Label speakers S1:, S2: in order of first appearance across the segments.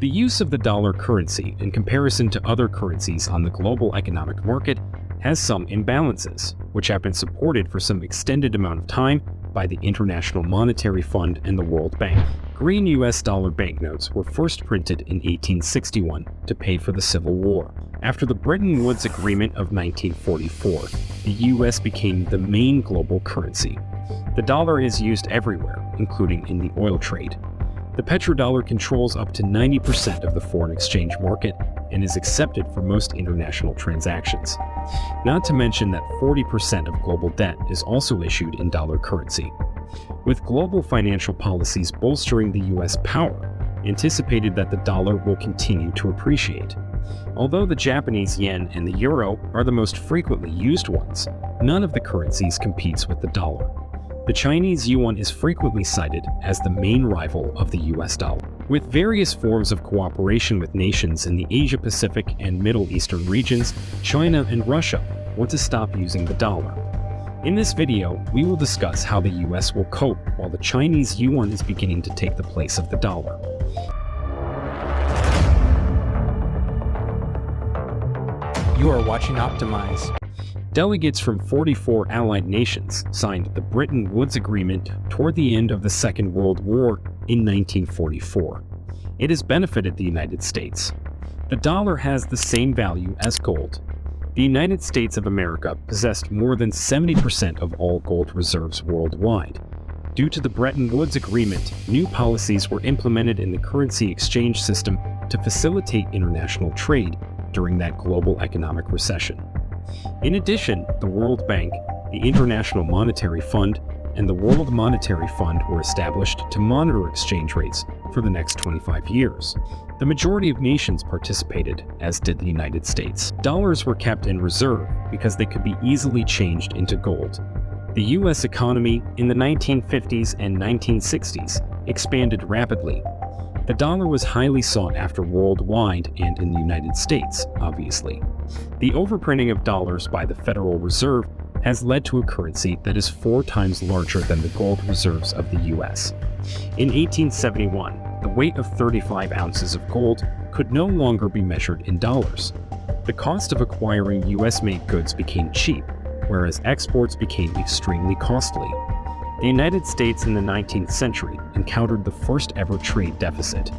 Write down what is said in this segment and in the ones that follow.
S1: The use of the dollar currency in comparison to other currencies on the global economic market has some imbalances, which have been supported for some extended amount of time by the International Monetary Fund and the World Bank. Green US dollar banknotes were first printed in 1861 to pay for the Civil War. After the Bretton Woods Agreement of 1944, the US became the main global currency. The dollar is used everywhere, including in the oil trade. The petrodollar controls up to 90% of the foreign exchange market and is accepted for most international transactions. Not to mention that 40% of global debt is also issued in dollar currency. With global financial policies bolstering the US power, anticipated that the dollar will continue to appreciate. Although the Japanese yen and the euro are the most frequently used ones, none of the currencies competes with the dollar. The Chinese yuan is frequently cited as the main rival of the US dollar. With various forms of cooperation with nations in the Asia-Pacific and Middle Eastern regions, China and Russia want to stop using the dollar. In this video, we will discuss how the US will cope while the Chinese yuan is beginning to take the place of the dollar.
S2: You are watching Optimize.
S1: Delegates from 44 allied nations signed the Bretton Woods Agreement toward the end of the Second World War in 1944. It has benefited the United States. The dollar has the same value as gold. The United States of America possessed more than 70% of all gold reserves worldwide. Due to the Bretton Woods Agreement, new policies were implemented in the currency exchange system to facilitate international trade during that global economic recession. In addition, the World Bank, the International Monetary Fund, and the World Monetary Fund were established to monitor exchange rates for the next 25 years. The majority of nations participated, as did the United States. Dollars were kept in reserve because they could be easily changed into gold. The US economy in the 1950s and 1960s expanded rapidly. The dollar was highly sought after worldwide and in the United States, obviously. The overprinting of dollars by the Federal Reserve has led to a currency that is 4 times larger than the gold reserves of the US. In 1871, the weight of 35 ounces of gold could no longer be measured in dollars. The cost of acquiring US-made goods became cheap, whereas exports became extremely costly. The United States in the 19th century encountered the first ever trade deficit.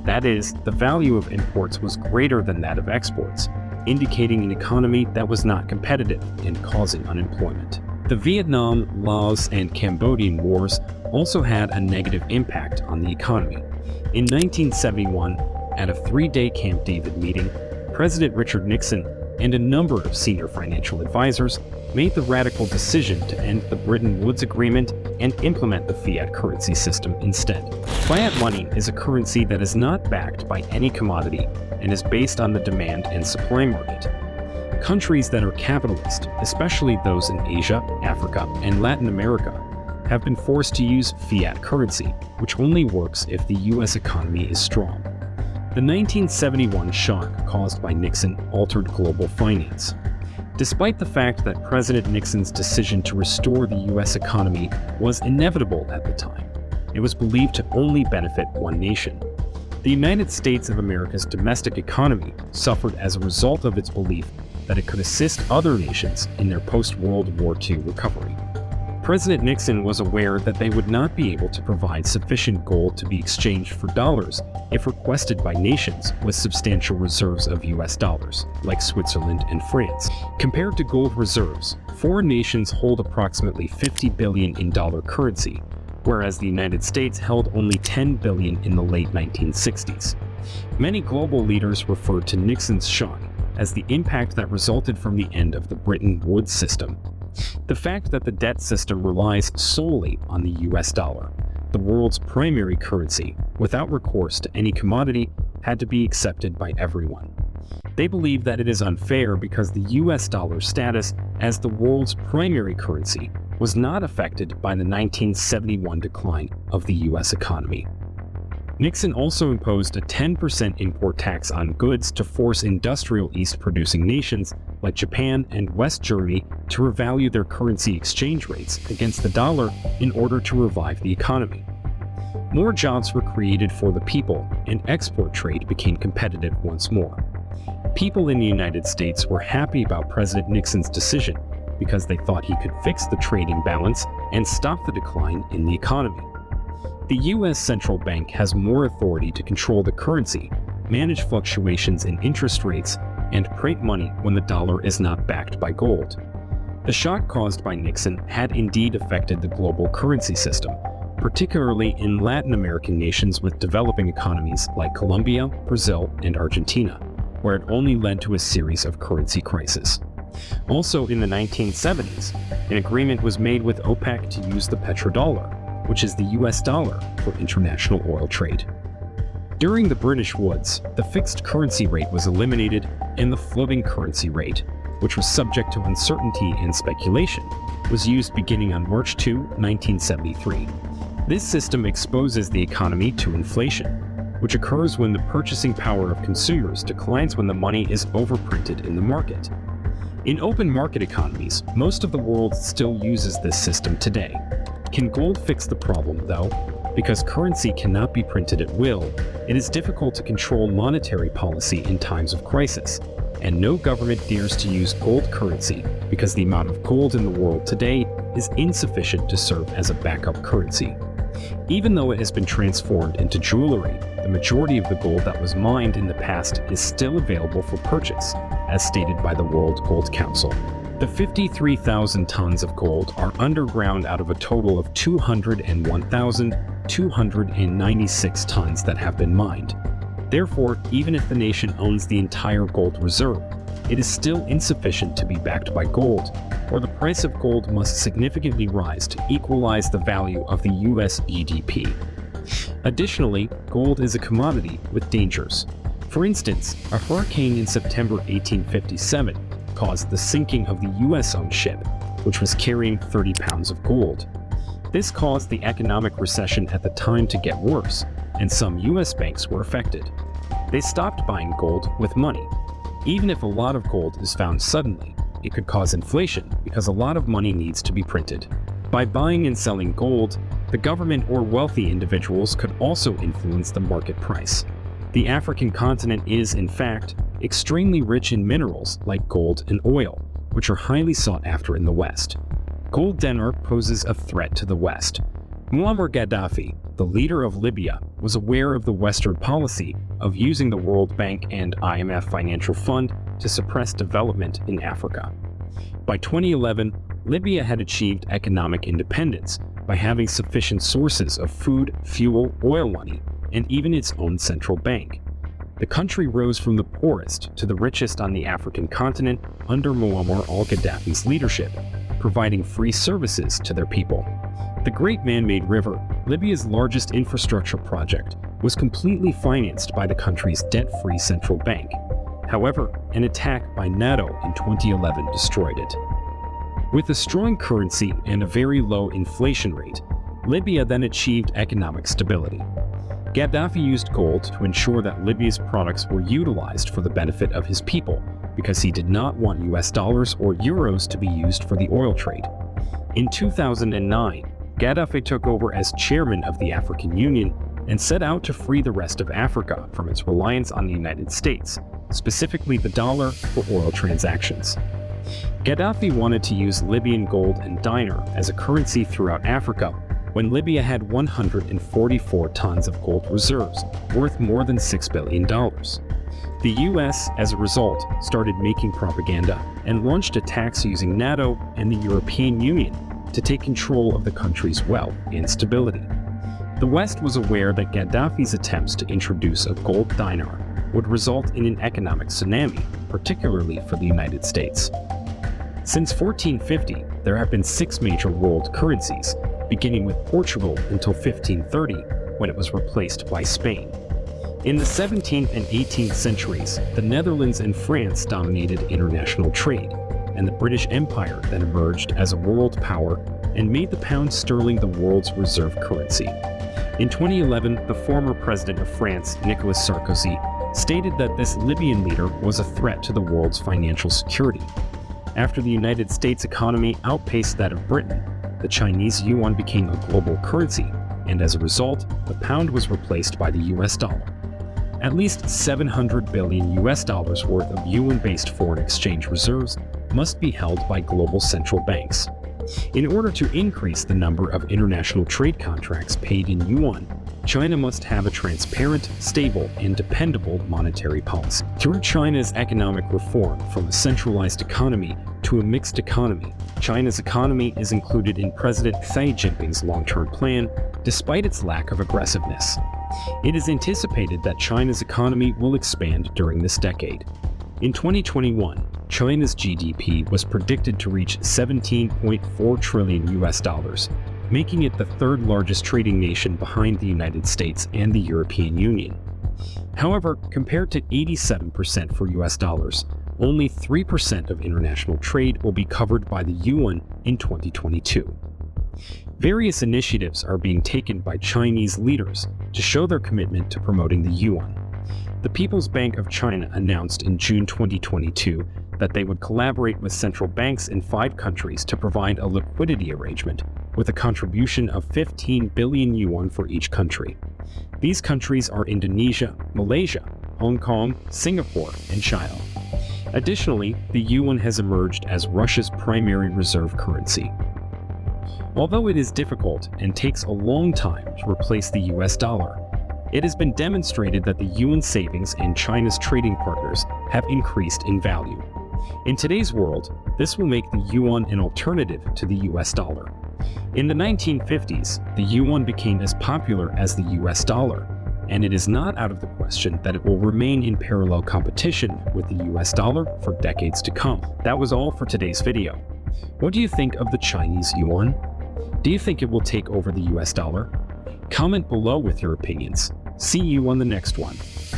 S1: That is, the value of imports was greater than that of exports, indicating an economy that was not competitive and causing unemployment. The Vietnam, Laos, and Cambodian wars also had a negative impact on the economy. In 1971, at a 3-day Camp David meeting, President Richard Nixon and a number of senior financial advisors made the radical decision to end the Bretton Woods Agreement and implement the fiat currency system instead. Fiat money is a currency that is not backed by any commodity and is based on the demand and supply market. Countries that are capitalist, especially those in Asia, Africa, and Latin America, have been forced to use fiat currency, which only works if the US economy is strong. The 1971 shock caused by Nixon altered global finance. Despite the fact that President Nixon's decision to restore the US economy was inevitable at the time, it was believed to only benefit one nation. The United States of America's domestic economy suffered as a result of its belief that it could assist other nations in their post-World War II recovery. President Nixon was aware that they would not be able to provide sufficient gold to be exchanged for dollars if requested by nations with substantial reserves of US dollars, like Switzerland and France. Compared to gold reserves, foreign nations hold approximately $50 billion in dollar currency, whereas the United States held only $10 billion in the late 1960s. Many global leaders referred to Nixon's shock as the impact that resulted from the end of the Bretton Woods system. The fact that the debt system relies solely on the US dollar, the world's primary currency, without recourse to any commodity, had to be accepted by everyone. They believe that it is unfair because the US dollar's status as the world's primary currency was not affected by the 1971 decline of the US economy. Nixon also imposed a 10% import tax on goods to force industrial East-producing nations like Japan and West Germany to revalue their currency exchange rates against the dollar in order to revive the economy. More jobs were created for the people, and export trade became competitive once more. People in the United States were happy about President Nixon's decision because they thought he could fix the trade imbalance and stop the decline in the economy. The U.S. central bank has more authority to control the currency, manage fluctuations in interest rates, and print money when the dollar is not backed by gold. The shock caused by Nixon had indeed affected the global currency system, particularly in Latin American nations with developing economies like Colombia, Brazil, and Argentina, where it only led to a series of currency crises. Also in the 1970s, an agreement was made with OPEC to use the petrodollar, which is the US dollar, for international oil trade. During the Bretton Woods, the fixed currency rate was eliminated and the floating currency rate, which was subject to uncertainty and speculation, was used beginning on March 2, 1973. This system exposes the economy to inflation, which occurs when the purchasing power of consumers declines when the money is overprinted in the market. In open market economies, most of the world still uses this system today. Can gold fix the problem, though? Because currency cannot be printed at will, it is difficult to control monetary policy in times of crisis, and no government dares to use gold currency because the amount of gold in the world today is insufficient to serve as a backup currency. Even though it has been transformed into jewelry, the majority of the gold that was mined in the past is still available for purchase, as stated by the World Gold Council. The 53,000 tons of gold are underground out of a total of 201,296 tons that have been mined. Therefore, even if the nation owns the entire gold reserve, it is still insufficient to be backed by gold, or the price of gold must significantly rise to equalize the value of the US GDP. Additionally, gold is a commodity with dangers. For instance, a hurricane in September 1857 caused the sinking of the US-owned ship, which was carrying 30 pounds of gold. This caused the economic recession at the time to get worse, and some US banks were affected. They stopped buying gold with money. Even if a lot of gold is found suddenly, it could cause inflation because a lot of money needs to be printed. By buying and selling gold, the government or wealthy individuals could also influence the market price. The African continent is, in fact, extremely rich in minerals like gold and oil, which are highly sought after in the West. Gold dinar poses a threat to the West. Muammar Gaddafi, the leader of Libya, was aware of the Western policy of using the World Bank and IMF Financial Fund to suppress development in Africa. By 2011, Libya had achieved economic independence by having sufficient sources of food, fuel, oil money, and even its own central bank. The country rose from the poorest to the richest on the African continent under Muammar al-Gaddafi's leadership, providing free services to their people. The Great Man-Made River, Libya's largest infrastructure project, was completely financed by the country's debt-free central bank. However, an attack by NATO in 2011 destroyed it. With a strong currency and a very low inflation rate, Libya then achieved economic stability. Gaddafi used gold to ensure that Libya's products were utilized for the benefit of his people because he did not want US dollars or euros to be used for the oil trade. In 2009, Gaddafi took over as chairman of the African Union and set out to free the rest of Africa from its reliance on the United States, specifically the dollar, for oil transactions. Gaddafi wanted to use Libyan gold and dinar as a currency throughout Africa when Libya had 144 tons of gold reserves, worth more than $6 billion. The US, as a result, started making propaganda and launched attacks using NATO and the European Union to take control of the country's wealth and stability. The West was aware that Gaddafi's attempts to introduce a gold dinar would result in an economic tsunami, particularly for the United States. Since 1450, there have been 6 major world currencies, beginning with Portugal until 1530, when it was replaced by Spain. In the 17th and 18th centuries, the Netherlands and France dominated international trade, and the British Empire then emerged as a world power and made the pound sterling the world's reserve currency. In 2011, the former president of France, Nicolas Sarkozy, stated that this Libyan leader was a threat to the world's financial security. After the United States economy outpaced that of Britain, the Chinese yuan became a global currency, and as a result, the pound was replaced by the US dollar. At least 700 billion US dollars worth of yuan-based foreign exchange reserves must be held by global central banks. In order to increase the number of international trade contracts paid in yuan, China must have a transparent, stable, and dependable monetary policy. Through China's economic reform from a centralized economy to a mixed economy, China's economy is included in President Xi Jinping's long-term plan, despite its lack of aggressiveness. It is anticipated that China's economy will expand during this decade. In 2021, China's GDP was predicted to reach 17.4 trillion US dollars, making it the third largest trading nation behind the United States and the European Union. However, compared to 87% for US dollars, only 3% of international trade will be covered by the yuan in 2022. Various initiatives are being taken by Chinese leaders to show their commitment to promoting the yuan. The People's Bank of China announced in June 2022 that they would collaborate with central banks in 5 countries to provide a liquidity arrangement with a contribution of 15 billion yuan for each country. These countries are Indonesia, Malaysia, Hong Kong, Singapore, and Chile. Additionally, the yuan has emerged as Russia's primary reserve currency. Although it is difficult and takes a long time to replace the US dollar, it has been demonstrated that the yuan savings in China's trading partners have increased in value. In today's world, this will make the yuan an alternative to the US dollar. In the 1950s, the yuan became as popular as the US dollar, and it is not out of the question that it will remain in parallel competition with the US dollar for decades to come. That was all for today's video. What do you think of the Chinese yuan? Do you think it will take over the US dollar? Comment below with your opinions. See you on the next one.